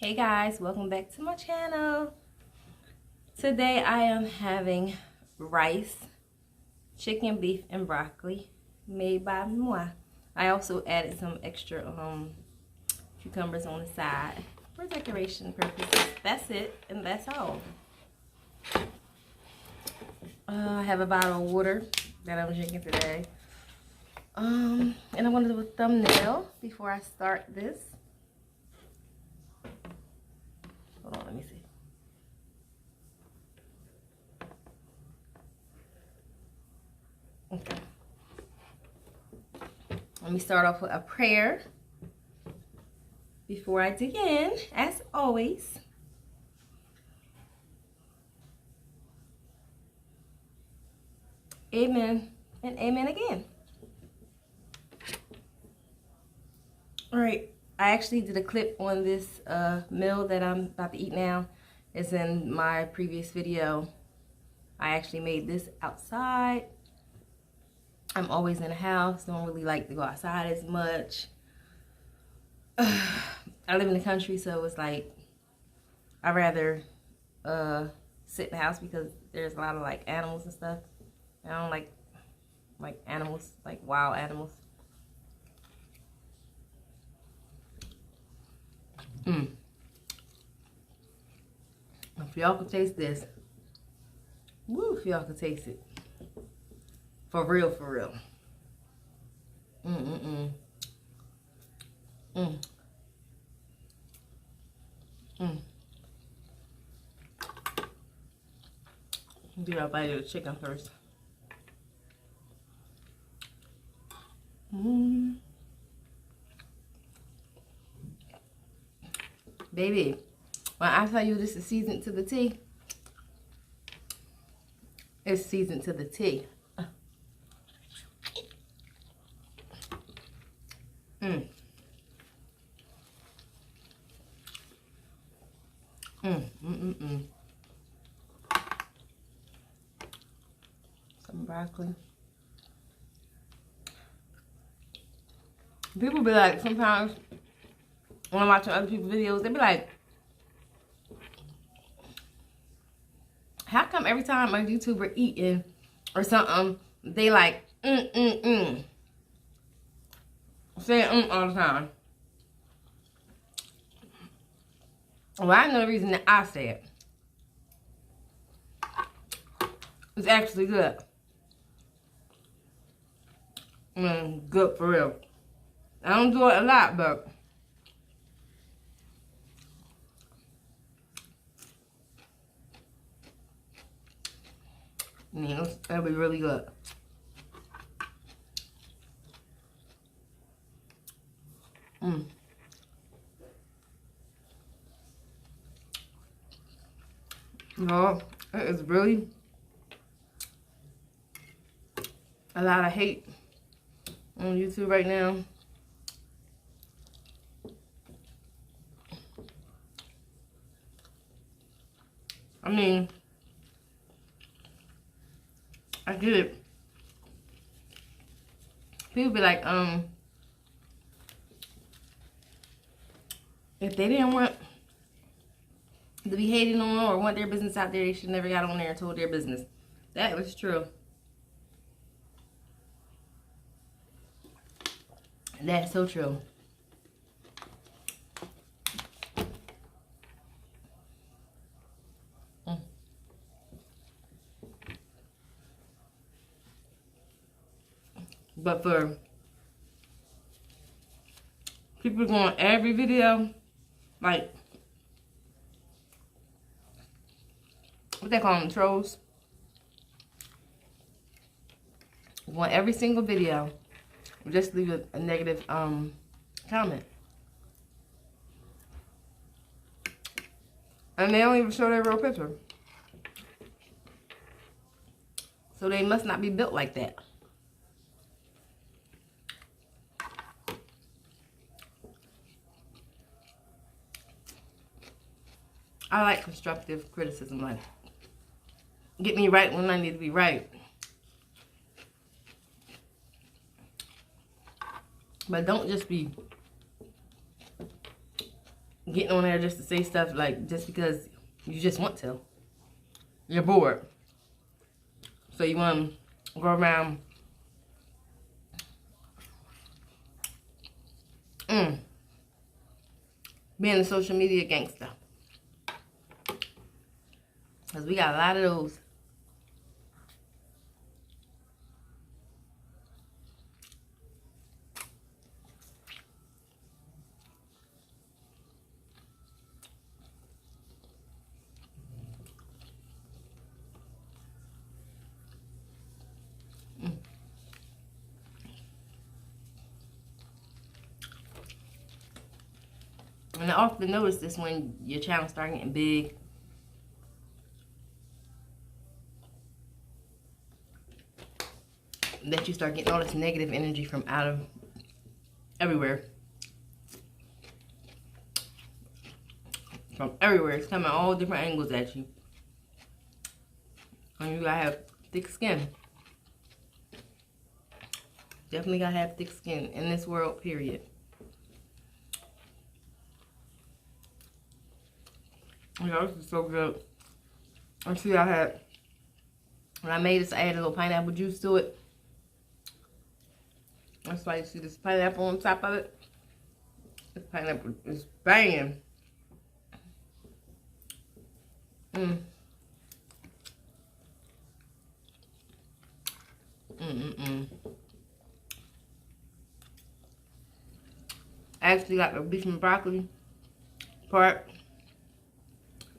Hey guys, welcome back to my channel. Today I am having rice, chicken, beef, and broccoli made by moi. I also added some extra cucumbers on the side for decoration purposes. That's it, and that's all. I have a bottle of water that I'm drinking today. And I want to do a thumbnail before I start this. Hold on, let me see. Okay. Let me start off with a prayer before I dig in, as always. Amen and amen again. All right. I actually did a clip on this meal that I'm about to eat now. It's in my previous video. I actually made this outside. I'm always in the house. Don't really like to go outside as much. I live in the country, so it's like I'd rather sit in the house because there's a lot of like animals and stuff. I don't like animals, like wild animals. If y'all could taste this, woo, if y'all could taste it. For real, for real. Do a bite of the chicken first. Baby, when I tell you this is seasoned to the T, it's seasoned to the T. Some broccoli. People be like, sometimes when I'm watching other people's videos, they be like, how come every time a YouTuber eating or something, they like, say all the time? Well, I know the reason that I say it. It's actually good. Good for real. I don't do it a lot, but that'll be really good. No, it is really a lot of hate on YouTube right now. I mean, I get it. People be like, if they didn't want to be hated on or want their business out there, they should never got on there and told their business. That was true. That's so true. But for people going on every video, like, what they call them, trolls, on every single video, just leave a negative comment. And they don't even show their real picture. So they must not be built like that. I like constructive criticism, like, get me right when I need to be right. But don't just be getting on there just to say stuff, like, just because you just want to. You're bored. So you want to go around being a social media gangster. Because we got a lot of those. And I often notice this when your channel starts getting big. That you start getting all this negative energy from out of everywhere. From everywhere. It's coming all different angles at you. And you gotta have thick skin. Definitely gotta have thick skin in this world, period. Yeah, this is so good. Let's see, when I made this, I added a little pineapple juice to it. That's why you see this pineapple on top of it. This pineapple is banging. I actually got the beef and broccoli part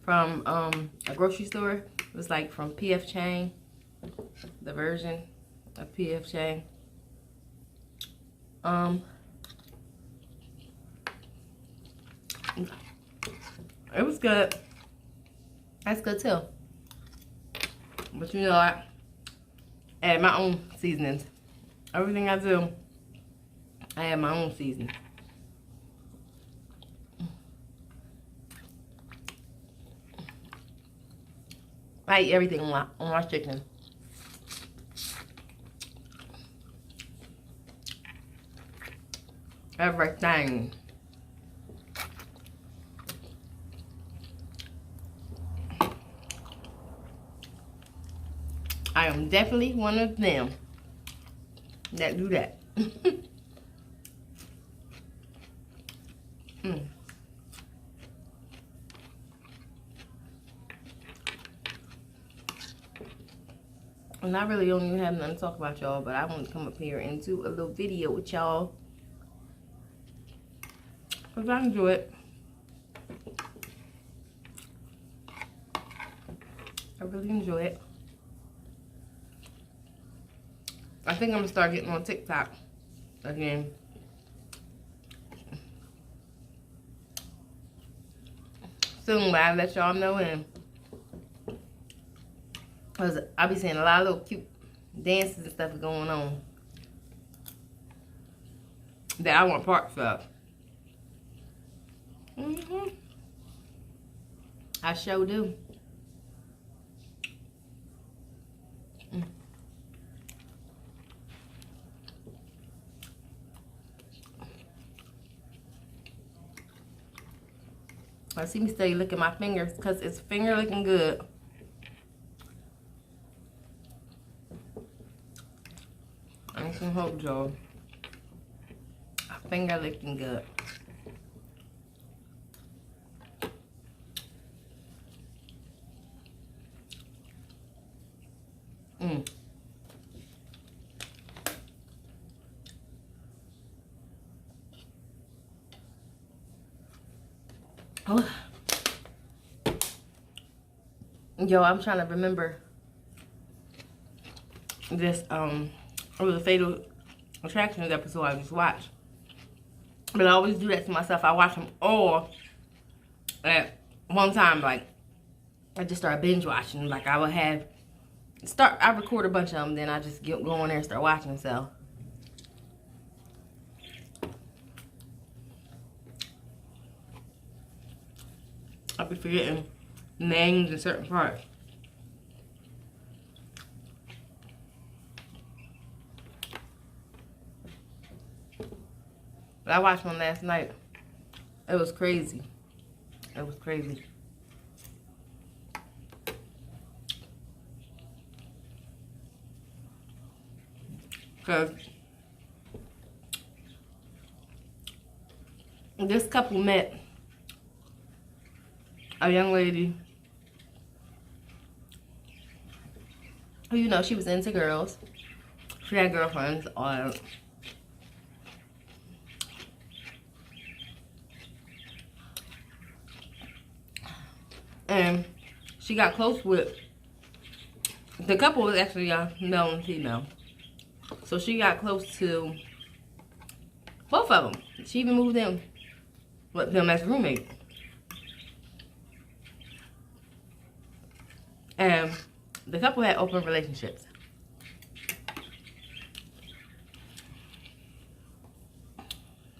from a grocery store. It was like from PF Chang, the version of PF Chang. It was good. That's good too. But you know, I add my own seasonings. Everything I do, I add my own seasoning. I eat everything on my chicken. Everything. I am definitely one of them that do that. And I really don't even have nothing to talk about, y'all, but I want to come up here and do a little video with y'all. Because I enjoy it. I really enjoy it. I think I'm going to start getting on TikTok again. Soon, but I'll let y'all know when. Because I'll be seeing a lot of little cute dances and stuff going on that I want parts of. I sure do. I see me steady licking my fingers because it's finger looking good. I can hope, y'all. Finger looking good. Oh. Yo, I'm trying to remember this it was a Fatal Attractions episode I just watched. But I always do that to myself. I watch them all at one time. Like, I just start binge watching. Like, I would I record a bunch of them, then I just go on there and start watching. So I'll be forgetting names in certain parts. But I watched one last night. It was crazy. It was crazy. Because this couple met a young lady who, you know, she was into girls. She had girlfriends. And she got close with, the couple was actually a male and female. So she got close to both of them. She even moved in with them as roommates. And the couple had open relationships.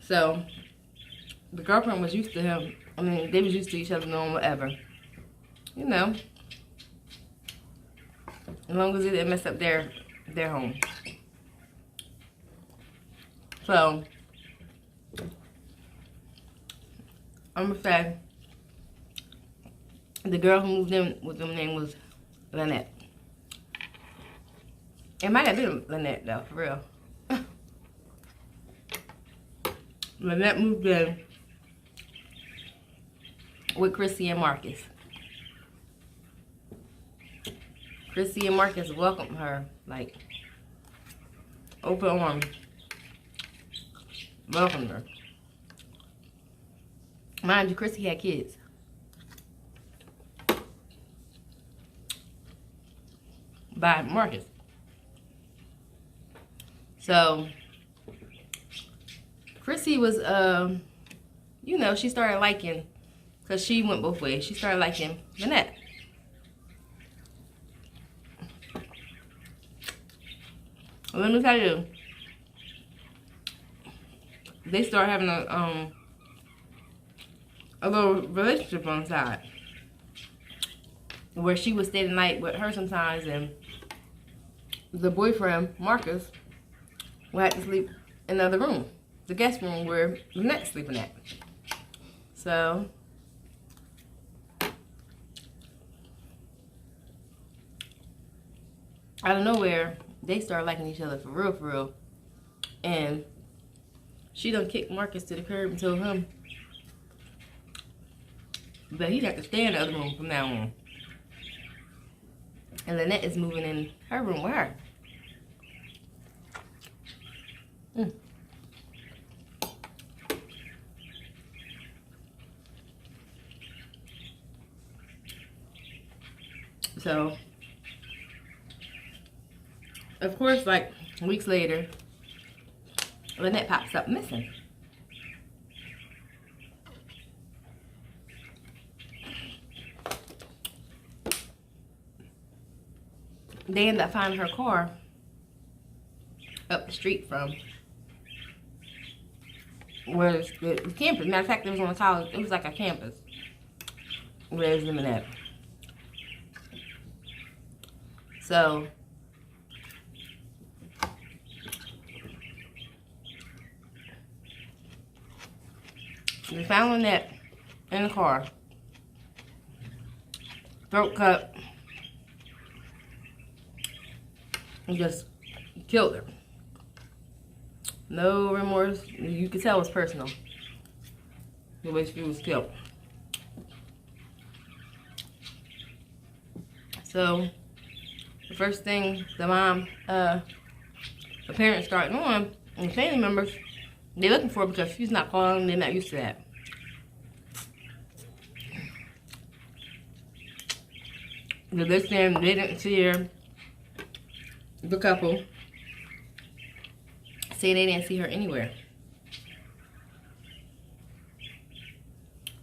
So the girlfriend was used to him. I mean, they was used to each other knowing whatever. You know, as long as it didn't mess up their home. So I'm gonna say the girl who moved in with them name was Lynette. It might have been Lynette though, for real. Lynette moved in with Chrissy and Marcus. Chrissy and Marcus welcomed her, like, open arms. Welcomed her. Mind you, Chrissy had kids. By Marcus. So Chrissy was, you know, she started liking, because she went both ways. She started liking Lynette. Let me tell you, they started having a little relationship on the side, where she would stay the night with her sometimes, and the boyfriend, Marcus, would have to sleep in the other room, the guest room where Lynette's sleeping at. So out of nowhere, they started liking each other for real. And she done kicked Marcus to the curb and told him that he'd have to stay in the other room from now on. And Lynette is moving in her room with her. So, of course, like weeks later, Lynette pops up missing. They end up finding her car up the street from where the campus. Matter of fact, it was on a college. It was like a campus where they was living at. So they found Lynette in the car, throat cut, and just killed her. No remorse. You could tell it was personal, the way she was killed. So the first thing the mom, the parents started on, and the family members, they're looking for her because she's not calling. They're not used to that. But this time, they didn't see her. The couple say they didn't see her anywhere.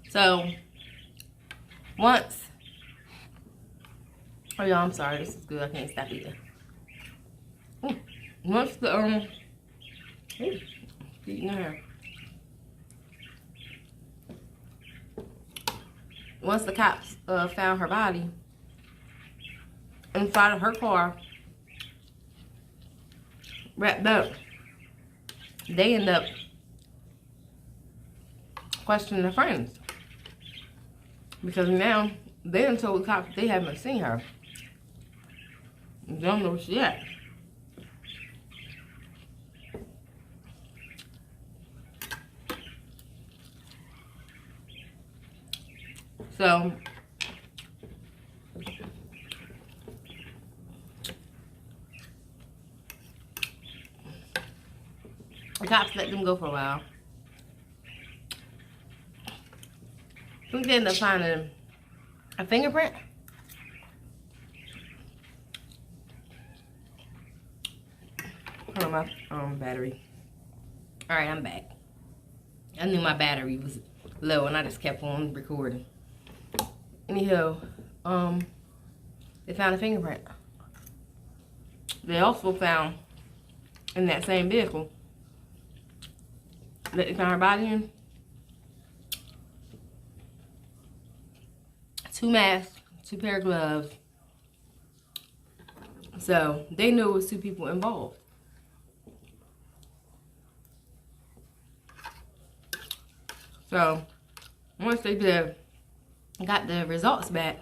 So once, oh y'all, I'm sorry, this is good. I can't stop eating. Once the eating her. Once the cops found her body inside of her car, wrapped up, they end up questioning their friends. Because now they done told the cops they haven't seen her. They don't know where she at. So the cops let them go for a while. I think they ended up finding a fingerprint. Hold on, my battery. Alright, I'm back. I knew my battery was low and I just kept on recording. Anyhow, they found a fingerprint. They also found in that same vehicle that they found her body in 2 masks, 2 pair of gloves. So they knew it was 2 people involved. So once they got the results back,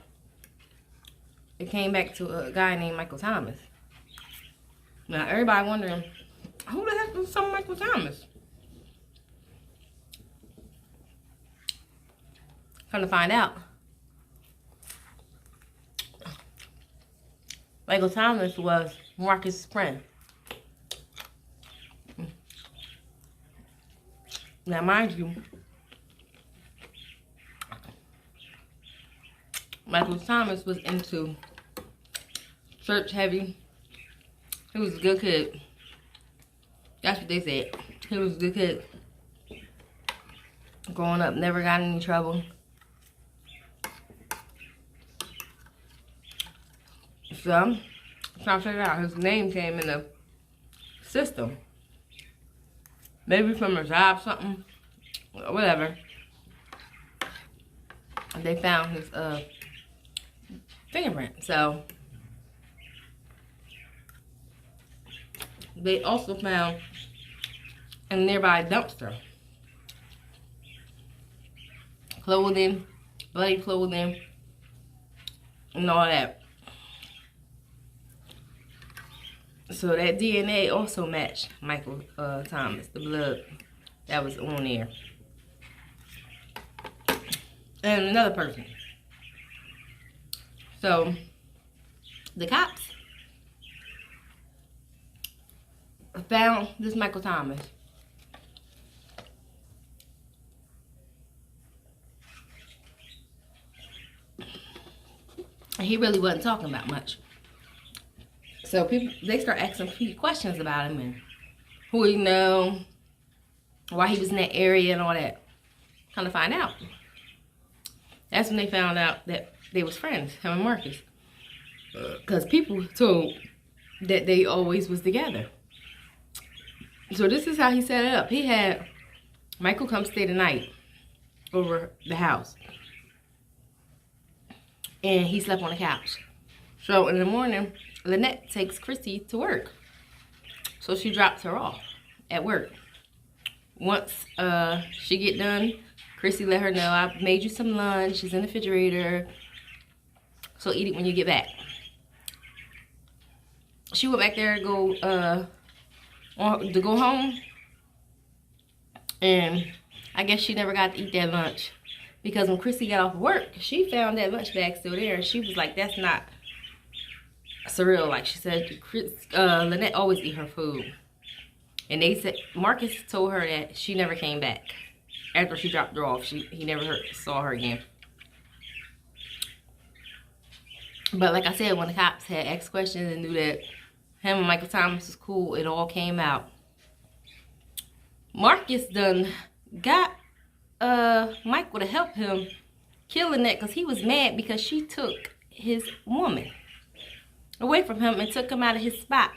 it came back to a guy named Michael Thomas. Now everybody wondering, who the heck was some Michael Thomas? Come to find out, Michael Thomas was Marcus' friend. Now mind you, Michael Thomas was into church heavy. He was a good kid. That's what they said. He was a good kid. Growing up, never got in any trouble. So I'm trying to figure out, his name came in the system. Maybe from a job, something, whatever. They found his fingerprint. So they also found in a nearby dumpster clothing, bloody clothing, and all that. So that DNA also matched Michael Thomas, the blood that was on there. And another person. So the cops found this Michael Thomas. And he really wasn't talking about much. So people, they start asking questions about him and who he know, why he was in that area and all that. Kind of find out. That's when they found out that they was friends, him and Marcus. Because people told that they always was together. So this is how he set it up. He had Michael come stay the night over the house. And he slept on the couch. So in the morning, Lynette takes Chrissy to work. So she drops her off at work. Once she get done, Chrissy let her know, I made you some lunch. It's in the refrigerator. So eat it when you get back. She went back there to go home. And I guess she never got to eat that lunch. Because when Chrissy got off work, she found that lunch bag still there. And she was like, that's not surreal. Like she said, Lynette always eat her food. And they said, Marcus told her that she never came back. After she dropped her off, he never saw her again. But like I said, when the cops had asked questions and knew that him and Michael Thomas was cool, it all came out. Marcus done got Michael to help him kill Lynette because he was mad because she took his woman away from him and took him out of his spot.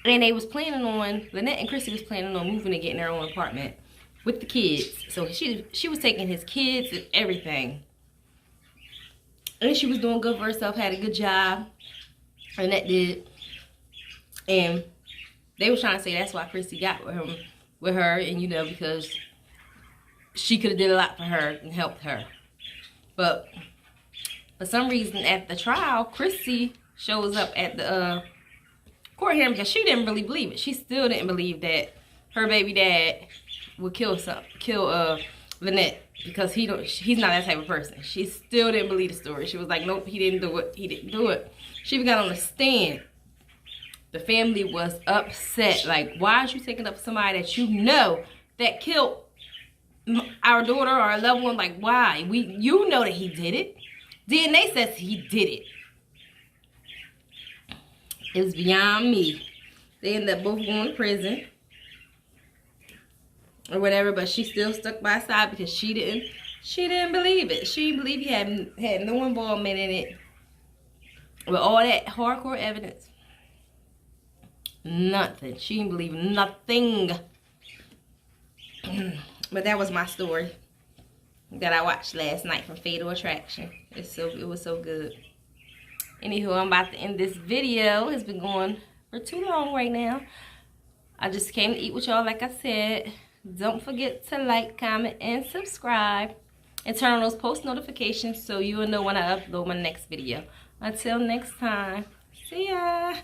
And they was planning on, Lynette and Chrissy was planning on moving and getting their own apartment with the kids. So she was taking his kids and everything. And she was doing good for herself, had a good job. Lynette did. And they was trying to say that's why Chrissy got with her, and you know, because she could have did a lot for her and helped her. But for some reason at the trial, Chrissy shows up at the court hearing because she didn't really believe it. She still didn't believe that her baby dad would kill Lynette, because he's not that type of person. She still didn't believe the story. She was like, nope, he didn't do it. He didn't do it. She even got on the stand. The family was upset. Like, why are you taking up somebody that you know that killed our daughter or our loved one? Like, why? You know that he did it. DNA says he did it. It was beyond me. They ended up both going to prison or whatever, but she still stuck by his side because she didn't believe it. She didn't believe he had no involvement in it. With all that hardcore evidence, nothing. She didn't believe nothing. But that was my story that I watched last night from Fatal Attraction. It was so good. Anywho, I'm about to end this video. It's been going for too long right now. I just came to eat with y'all, like I said. Don't forget to like, comment, and subscribe. And turn on those post notifications so you will know when I upload my next video. Until next time, see ya.